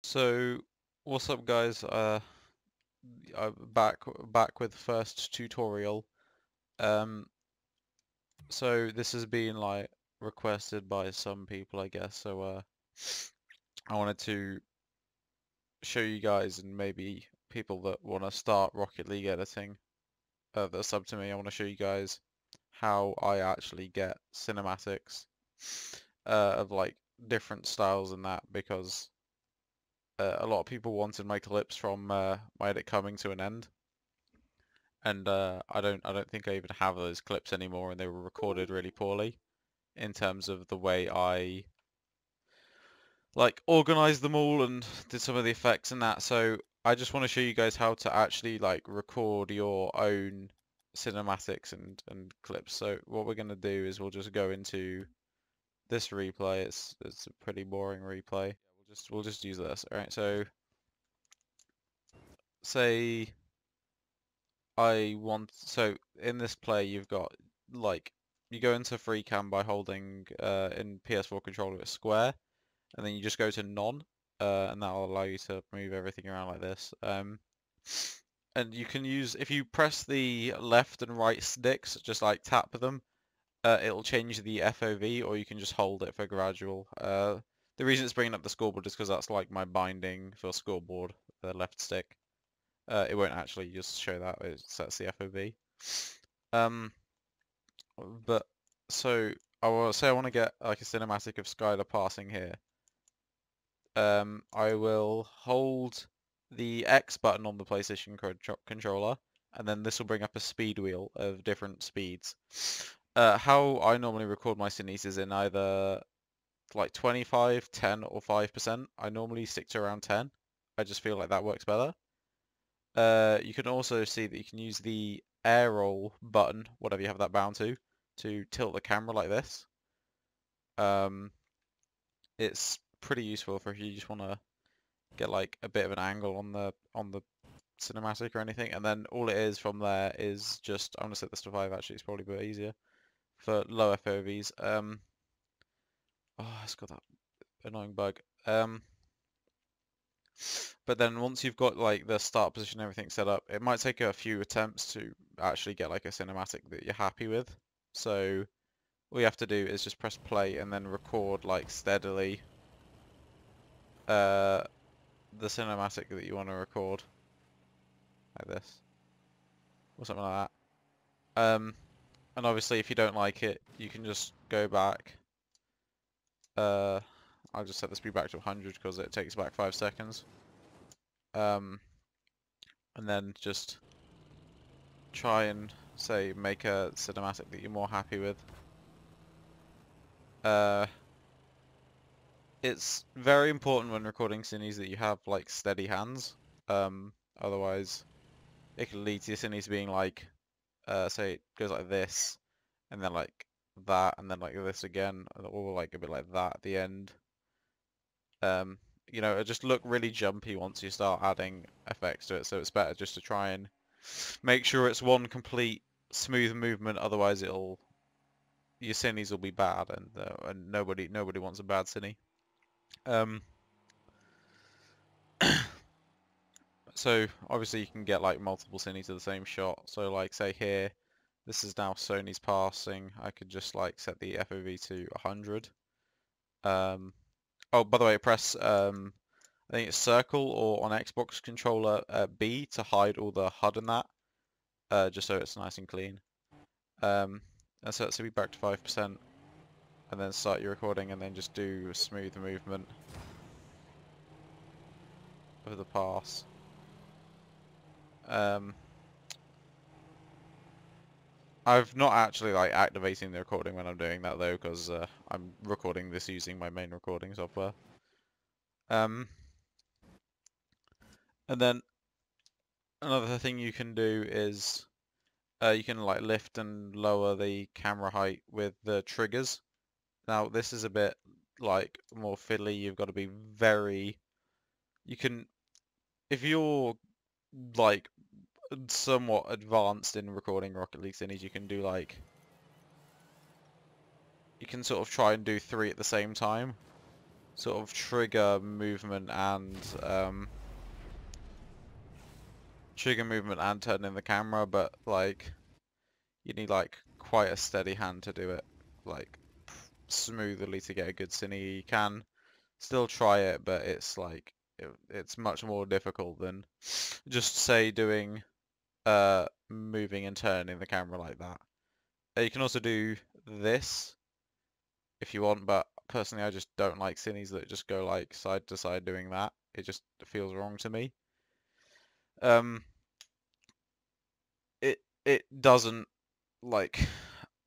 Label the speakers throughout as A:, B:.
A: So, what's up, guys? I'm back with the first tutorial. Um, so this has been like requested by some people, I guess. So, I wanted to show you guys and maybe people that want to start Rocket League editing, that sub to me. I want to show you guys how I actually get cinematics, of like different styles and that because a lot of people wanted my clips from my edit coming to an end. And I don't think I even have those clips anymore, and they were recorded really poorly in terms of the way I like organized them all and did some of the effects and that. So I just want to show you guys how to actually like record your own cinematics and clips. So what we're gonna do is we'll just go into this replay. It's a pretty boring replay. We'll just use this. All right. So say so in this play you've got like you go into free cam by holding in PS4 controller it's square, and then you just go to none, and that'll allow you to move everything around like this. And you can use, if you press the left and right sticks, just like tap them, it'll change the FOV, or you can just hold it for gradual. The reason it's bringing up the scoreboard is because that's like my binding for scoreboard, the left stick. It won't actually just show that, it sets the FOV. Um, but so I will say I want to get like a cinematic of Skylar passing here. I will hold the X button on the PlayStation controller, and then this will bring up a speed wheel of different speeds. How I normally record my cines is in either like 25, 10, or 5%. I normally stick to around 10. I just feel like that works better. You can also see that you can use the air roll button, whatever you have that bound to tilt the camera like this. It's pretty useful for if you just want to get like a bit of an angle on the cinematic or anything, and then all it is from there is just I'm gonna set this to 5 actually, it's probably a bit easier for low FOVs. Oh, it's got that annoying bug. But then once you've got like the start position and everything set up, it might take a few attempts to actually get like a cinematic that you're happy with. So all you have to do is just press play and then record like steadily the cinematic that you want to record, like this, or something like that. And obviously if you don't like it, you can just go back. I'll just set the speed back to 100 because it takes back 5 seconds. And then just try and say make a cinematic that you're more happy with. It's very important when recording cines that you have like steady hands. Otherwise it can lead to your cines being like, say it goes like this, and then like that, and then like this again, or like a bit like that at the end. You know, it just look really jumpy once you start adding effects to it, so it's better just to try and make sure it's one complete smooth movement, otherwise your cines will be bad, and nobody wants a bad cine. Um, so obviously you can get like multiple cines to the same shot. So like say here, this is now Sony's passing. I could just like set the FOV to 100. Oh, by the way, press I think it's circle or on Xbox controller B to hide all the HUD and that, just so it's nice and clean. And so let's be back to 5%, and then start your recording, and then just do a smooth movement of the pass. I've not actually like activating the recording when I'm doing that though, because I'm recording this using my main recording software. And then another thing you can do is you can like lift and lower the camera height with the triggers. Now this is a bit like more fiddly. You've got to be very. You can, if you're like somewhat advanced in recording Rocket League scenes, you can do like. You can sort of try and do 3 at the same time. sort of trigger movement and turning the camera, but like you need like quite a steady hand to do it, like smoothly to get a good cine. You can still try it, but it's like it's much more difficult than just say doing moving and turning the camera like that. You can also do this if you want, but personally I just don't like cines that just go like side to side doing that. It just feels wrong to me. Um, it doesn't, like,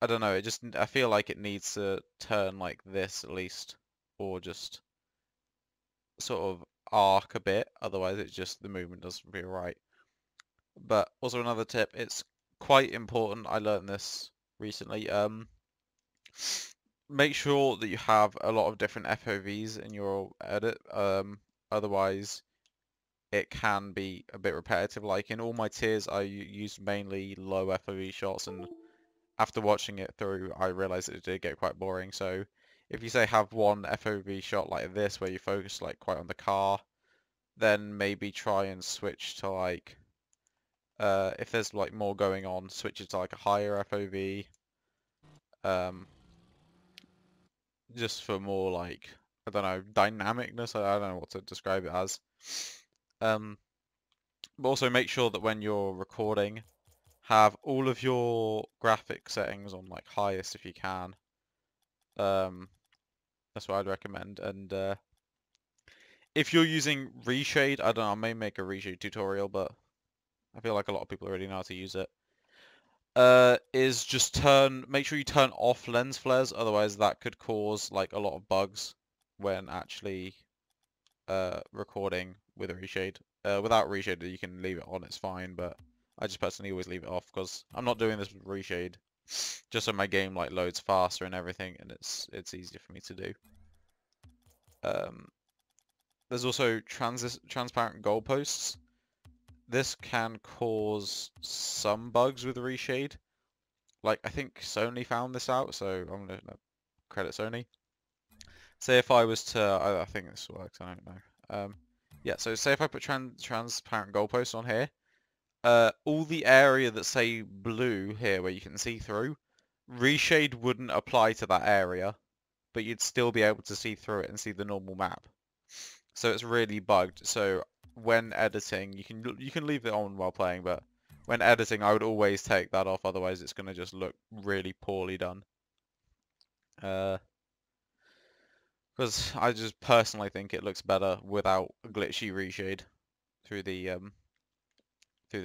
A: I don't know, I feel like it needs to turn like this at least, or just sort of arc a bit, otherwise the movement doesn't feel right. But also another tip, it's quite important, I learned this recently, make sure that you have a lot of different FOVs in your edit, otherwise it can be a bit repetitive. Like in all my tiers, I used mainly low FOV shots, and after watching it through, I realized it did get quite boring. So if you say have one FOV shot like this, where you focus like quite on the car, then maybe try and switch to like, if there's like more going on, switch it to like a higher FOV, just for more like, I don't know, dynamicness. I don't know what to describe it as. But also make sure that when you're recording, have all of your graphic settings on like highest if you can. That's what I'd recommend. And if you're using Reshade, I don't know, I may make a Reshade tutorial, but I feel like a lot of people already know how to use it. Is just make sure you turn off lens flares, otherwise that could cause like a lot of bugs when actually recording with a Reshade. Without Reshade, you can leave it on, it's fine, but I just personally always leave it off because I'm not doing this with Reshade, just so my game like loads faster and everything, and it's easier for me to do. There's also transparent goalposts. This can cause some bugs with Reshade. Like, I think Sony found this out, so I'm gonna credit Sony. Say if I was to, I think this works, I don't know. Yeah, so say if I put transparent goalposts on here, all the area that say blue here where you can see through, Reshade wouldn't apply to that area, but you'd still be able to see through it and see the normal map. So it's really bugged. So when editing, you can leave it on while playing, but when editing, I would always take that off. Otherwise, it's gonna just look really poorly done. Because I just personally think it looks better without a glitchy reshade through the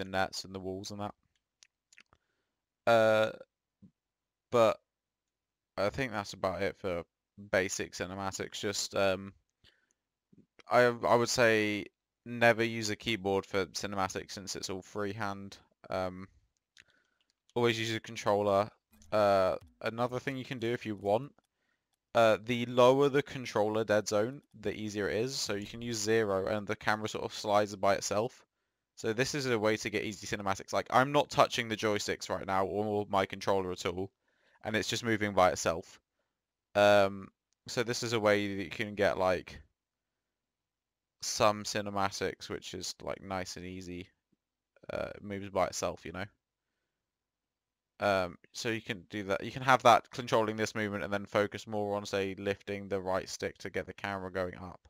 A: nets and the walls and that. But I think that's about it for basic cinematics. Just I would say never use a keyboard for cinematics since it's all freehand. Always use a controller. Another thing you can do if you want, the lower the controller dead zone, the easier it is. So you can use 0 and the camera sort of slides by itself. So this is a way to get easy cinematics. Like, I'm not touching the joysticks right now or my controller at all, and it's just moving by itself. So this is a way that you can get like some cinematics, which is like nice and easy. It moves by itself, you know. So you can do that. You can have that controlling this movement and then focus more on, say, lifting the right stick to get the camera going up.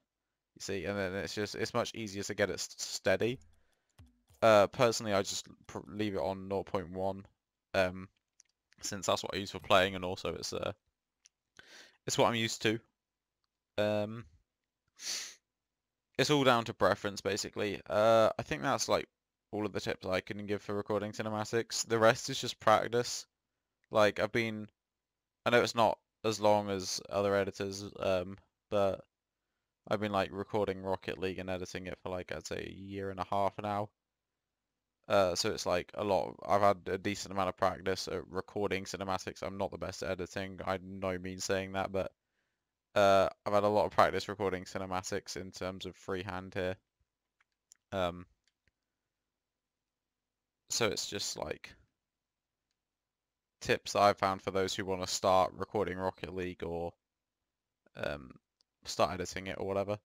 A: You see, and then it's much easier to get it steady. Personally, I just leave it on 0.1, since that's what I use for playing, and also it's what I'm used to. It's all down to preference, basically. I think that's like all of the tips I can give for recording cinematics. The rest is just practice. Like I know it's not as long as other editors, but I've been like recording Rocket League and editing it for like, I'd say, a year and a half now. So it's like I've had a decent amount of practice at recording cinematics. I'm not the best at editing, I no means saying that, but I've had a lot of practice recording cinematics in terms of freehand here. So it's just like tips that I've found for those who want to start recording Rocket League or start editing it or whatever.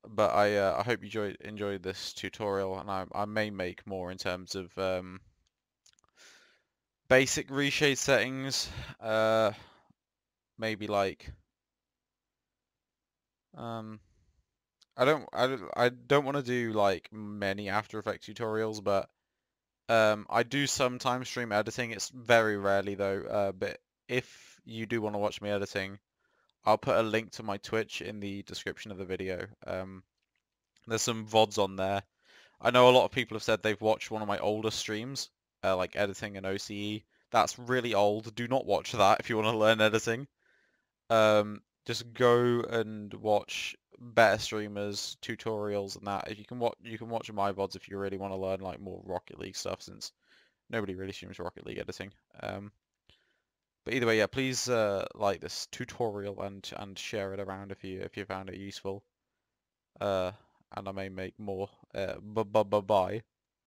A: But I hope you enjoyed this tutorial, and I may make more in terms of basic reshade settings. Maybe like I don't want to do like many After Effects tutorials, but I do sometimes stream editing. It's very rarely though. But if you do want to watch me editing, I'll put a link to my Twitch in the description of the video. There's some VODs on there. I know a lot of people have said they've watched one of my older streams, like editing and OCE. That's really old. Do not watch that if you want to learn editing. Just go and watch better streamers, tutorials, and that. If you can watch my VODs if you really want to learn like more Rocket League stuff, since nobody really streams Rocket League editing. But either way, yeah, please like this tutorial and share it around if you found it useful. And I may make more. Bye.